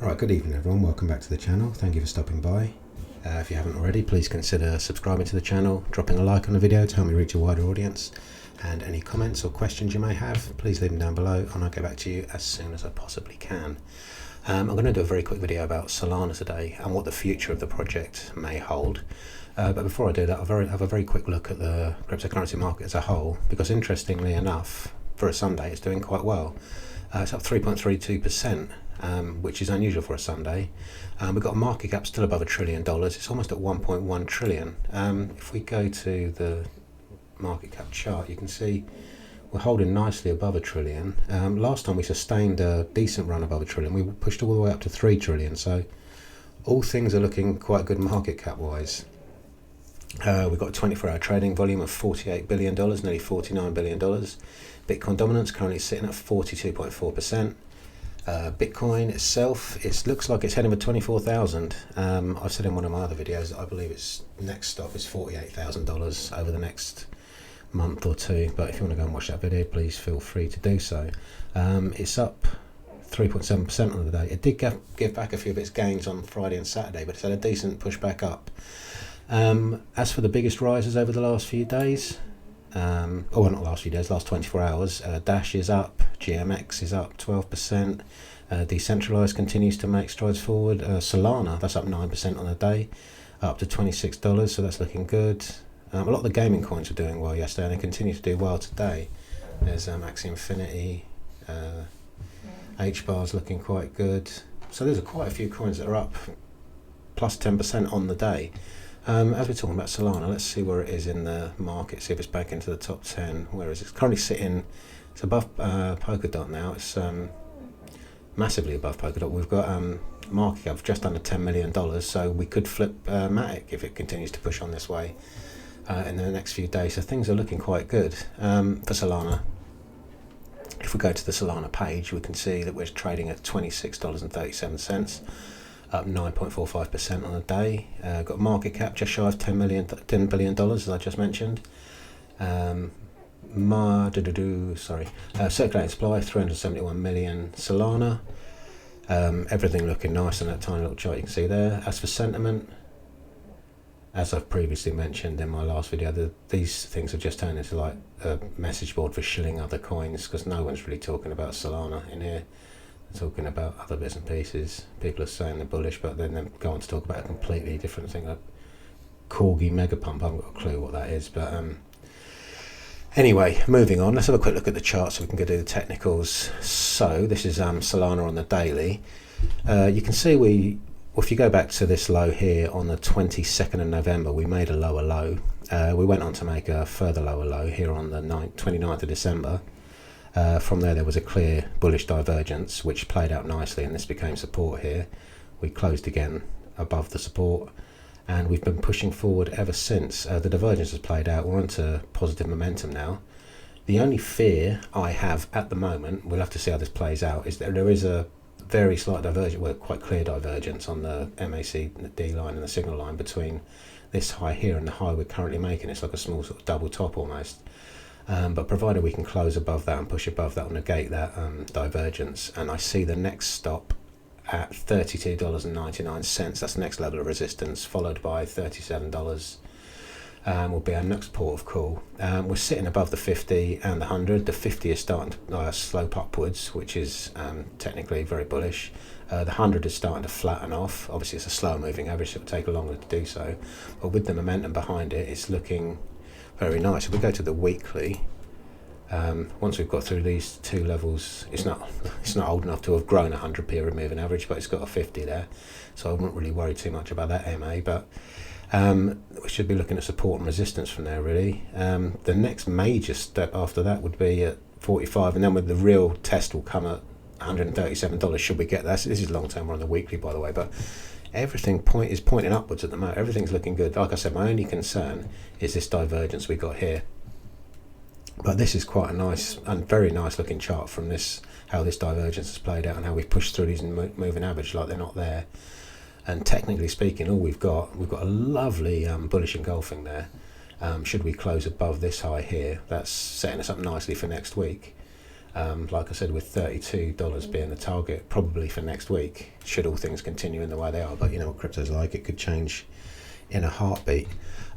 Alright, good evening everyone, welcome back to the channel, thank you for stopping by. If you haven't already, please consider subscribing to the channel, dropping a like on the video to help me reach a wider audience, and any comments or questions you may have, please leave them down below and I'll get back to you as soon as I possibly can. I'm going to do a very quick video about Solana today and what the future of the project may hold. But before I do that, I'll have a very quick look at the cryptocurrency market as a whole, because interestingly enough, for a Sunday it's doing quite well. It's up 3.32%. Which is unusual for a Sunday. We've got a market cap still above $1 trillion. It's almost at 1.1 trillion. If we go to the market cap chart, you can see we're holding nicely above $1 trillion. Last time we sustained a decent run above $1 trillion. We pushed all the way up to 3 trillion. So all things are looking quite good market cap wise. We've got a 24-hour trading volume of $48 billion, nearly $49 billion. Bitcoin dominance currently sitting at 42.4%. Bitcoin itself, it looks like it's heading for 24,000. I've said in one of my other videos that I believe its next stop is $48,000 over the next month or two, but if you want to go and watch that video, please feel free to do so. It's up 3.7% on the day. It did give back a few of its gains on Friday and Saturday, but it's had a decent push back up. As for the biggest rises over the last few days, not last few days, last 24 hours, Dash is up, GMX is up 12%, Decentralized continues to make strides forward, Solana, that's up 9% on a day, up to $26, so that's looking good. A lot of the gaming coins were doing well yesterday and they continue to do well today. There's Axie Infinity, H-Bar's looking quite good, so there's quite a few coins that are up plus 10% on the day. As we're talking about Solana, let's see where it is in the market, see if it's back into the top 10. Where is it? It's currently sitting, it's above Polkadot now, it's massively above Polkadot. We've got market cap of just under $10 million, so we could flip Matic if it continues to push on this way in the next few days. So things are looking quite good for Solana. If we go to the Solana page, we can see that we're trading at $26.37. Up 9.45% on the day. Got market cap just shy of $10 billion, as I just mentioned. Circulating supply 371 million Solana. Everything looking nice on that tiny little chart you can see there. As for sentiment, as I've previously mentioned in my last video, these things have just turned into like a message board for shilling other coins, because no one's really talking about Solana in here. Talking about other bits and pieces. People are saying they're bullish, but then they go on to talk about a completely different thing, like Corgi Mega Pump. I haven't got a clue what that is, but anyway, moving on. Let's have a quick look at the chart so we can go do the technicals. So this is Solana on the daily. You can see if you go back to this low here on the 22nd of November, we made a lower low. We went on to make a further lower low here on the 29th of December. From there was a clear bullish divergence which played out nicely, and this became support here. We closed again above the support and we've been pushing forward ever since. The divergence has played out. We're onto positive momentum now. The only fear I have at the moment, we'll have to see how this plays out, is that there is a very slight divergence, well, quite clear divergence on the MACD line and the signal line between this high here and the high we're currently making. It's like a small sort of double top almost. But provided we can close above that and push above that, will negate that divergence. And I see the next stop at $32.99. That's the next level of resistance, followed by $37 will be our next port of call. We're sitting above the 50 and the 100. The 50 is starting to slope upwards, which is technically very bullish. The 100 is starting to flatten off. Obviously it's a slow moving average, so it will take longer to do so. But with the momentum behind it, it's looking very nice. If we go to the weekly, once we've got through these two levels, it's not old enough to have grown 100 period moving average, but it's got a 50 there, so I wouldn't really worry too much about that MA. But we should be looking at support and resistance from there really. The next major step after that would be at 45, and then with the real test will come at $137 should we get that. So this is long term, we're on the weekly by the way, but everything is pointing upwards at the moment. Everything's looking good. Like I said, my only concern is this divergence we got here. But this is quite a nice and very nice looking chart from this, how this divergence has played out and how we've pushed through these moving average like they're not there. And technically speaking, all we've got a lovely bullish engulfing there. Should we close above this high here, that's setting us up nicely for next week. Like I said, with $32 being the target probably for next week, should all things continue in the way they are. But you know what crypto's like, it could change in a heartbeat.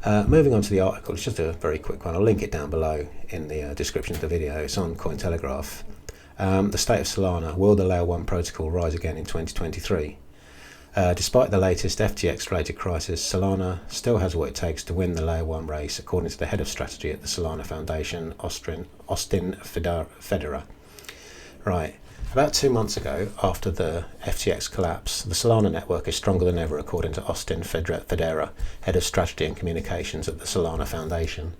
Moving on to the article, it's just a very quick one. I'll link it down below in the description of the video. It's on Cointelegraph. The state of Solana: will the layer 1 protocol rise again in 2023? Despite the latest FTX-related crisis, Solana still has what it takes to win the layer 1 race, according to the head of strategy at the Solana Foundation, Austin Federer. Right, about 2 months ago, after the FTX collapse, the Solana network is stronger than ever, according to Austin Federer, head of strategy and communications at the Solana Foundation.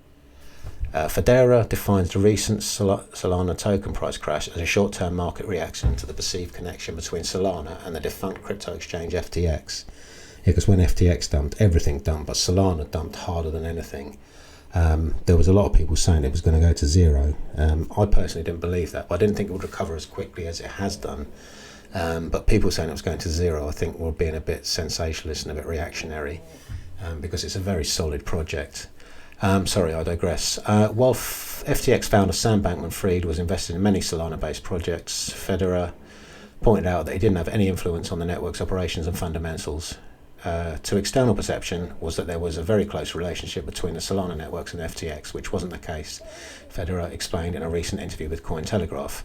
Federer defines the recent Solana token price crash as a short-term market reaction to the perceived connection between Solana and the defunct crypto exchange FTX. Because when FTX dumped, everything dumped, but Solana dumped harder than anything. There was a lot of people saying it was going to go to zero. I personally didn't believe that, but I didn't think it would recover as quickly as it has done. But people saying it was going to zero, I think, were being a bit sensationalist and a bit reactionary, because it's a very solid project. Sorry, I digress. While FTX founder Sam Bankman-Fried was invested in many Solana-based projects, Federer pointed out that he didn't have any influence on the network's operations and fundamentals. To external perception was that there was a very close relationship between the Solana networks and FTX, which wasn't the case, Federer explained in a recent interview with Cointelegraph.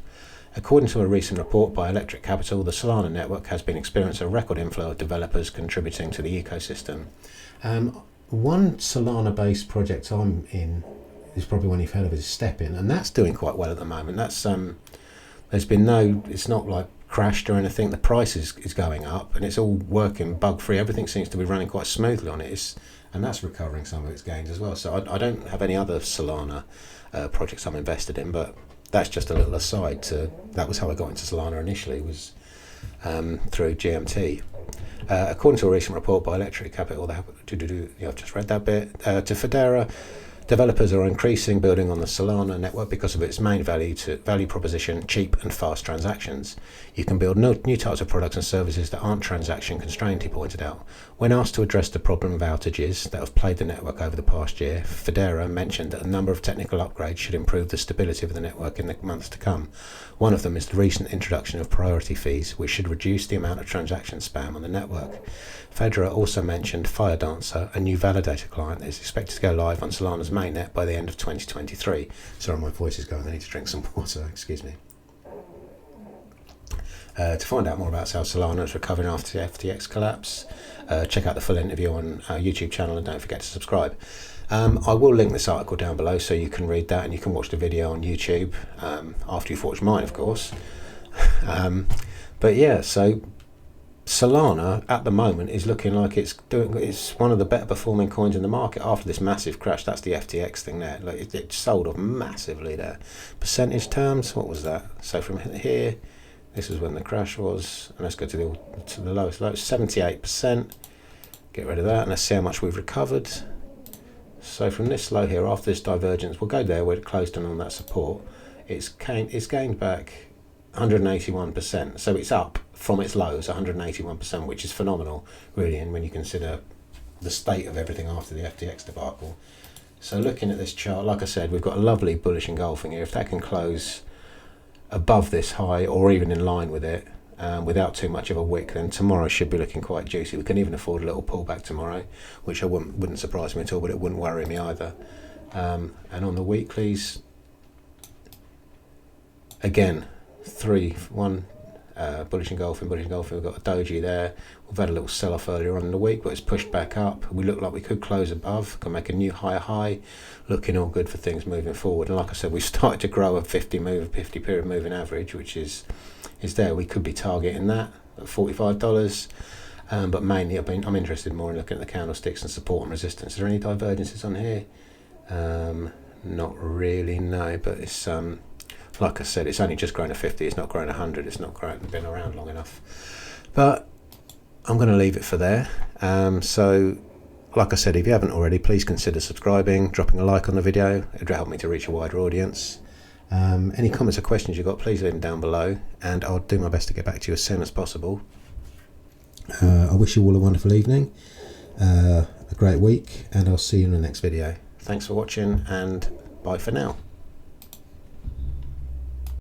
According to a recent report by Electric Capital, the Solana network has been experiencing a record inflow of developers contributing to the ecosystem. One Solana-based project I'm in is probably one you've heard of, is Step-In, and that's doing quite well at the moment. That's there's been no, it's not like crashed or anything. The price is going up, and it's all working bug-free. Everything seems to be running quite smoothly on it, and that's recovering some of its gains as well. So I don't have any other Solana projects I'm invested in, but that's just a little aside to, that was how I got into Solana initially, was through GMT. According to a recent report by Electric Capital, I've just read that bit, to Federer, developers are increasing building on the Solana network because of its main value proposition, cheap and fast transactions. You can build new types of products and services that aren't transaction constrained, he pointed out. When asked to address the problem of outages that have plagued the network over the past year, Federer mentioned that a number of technical upgrades should improve the stability of the network in the months to come. One of them is the recent introduction of priority fees, which should reduce the amount of transaction spam on the network. Federer also mentioned Firedancer, a new validator client that is expected to go live on Solana's mainnet by the end of 2023. Sorry, my voice is going. I need to drink some water. Excuse me. To find out more about how Solana is recovering after the FTX collapse, check out the full interview on our YouTube channel, and don't forget to subscribe. I will link this article down below so you can read that, and you can watch the video on YouTube after you've watched mine, of course. But yeah, so Solana at the moment is looking like it's one of the better performing coins in the market after this massive crash. That's the FTX thing there. Like it sold off massively there. Percentage terms, what was that? So from here, this is when the crash was, and let's go to the lowest low, 78%. Get rid of that, and let's see how much we've recovered. So from this low here, after this divergence, we'll go there where it closed in on that support. It's gained back 181%. So it's up from its lows 181%, which is phenomenal, really, and when you consider the state of everything after the FTX debacle. So looking at this chart, like I said, we've got a lovely bullish engulfing here. If that can close above this high or even in line with it, without too much of a wick, then tomorrow should be looking quite juicy. We can even afford a little pullback tomorrow, which wouldn't surprise me at all, but it wouldn't worry me either. And on the weeklies, again, 3-1 bullish engulfing. We've got a doji there. We've had a little sell-off earlier on in the week, but it's pushed back up. We look like we could close above, can make a new higher high, looking all good for things moving forward. And like I said, we've started to grow a 50 period moving average, which is there. We could be targeting that at $45, but mainly I'm interested more in looking at the candlesticks and support and resistance. Are there any divergences on here? Not really, no, but it's like I said, it's only just grown to 50, it's not grown 100, it's not been around long enough. But I'm going to leave it for there. So, like I said, if you haven't already, please consider subscribing, dropping a like on the video. It would help me to reach a wider audience. Any comments or questions you've got, please leave them down below, and I'll do my best to get back to you as soon as possible. I wish you all a wonderful evening, a great week, and I'll see you in the next video. Thanks for watching, and bye for now.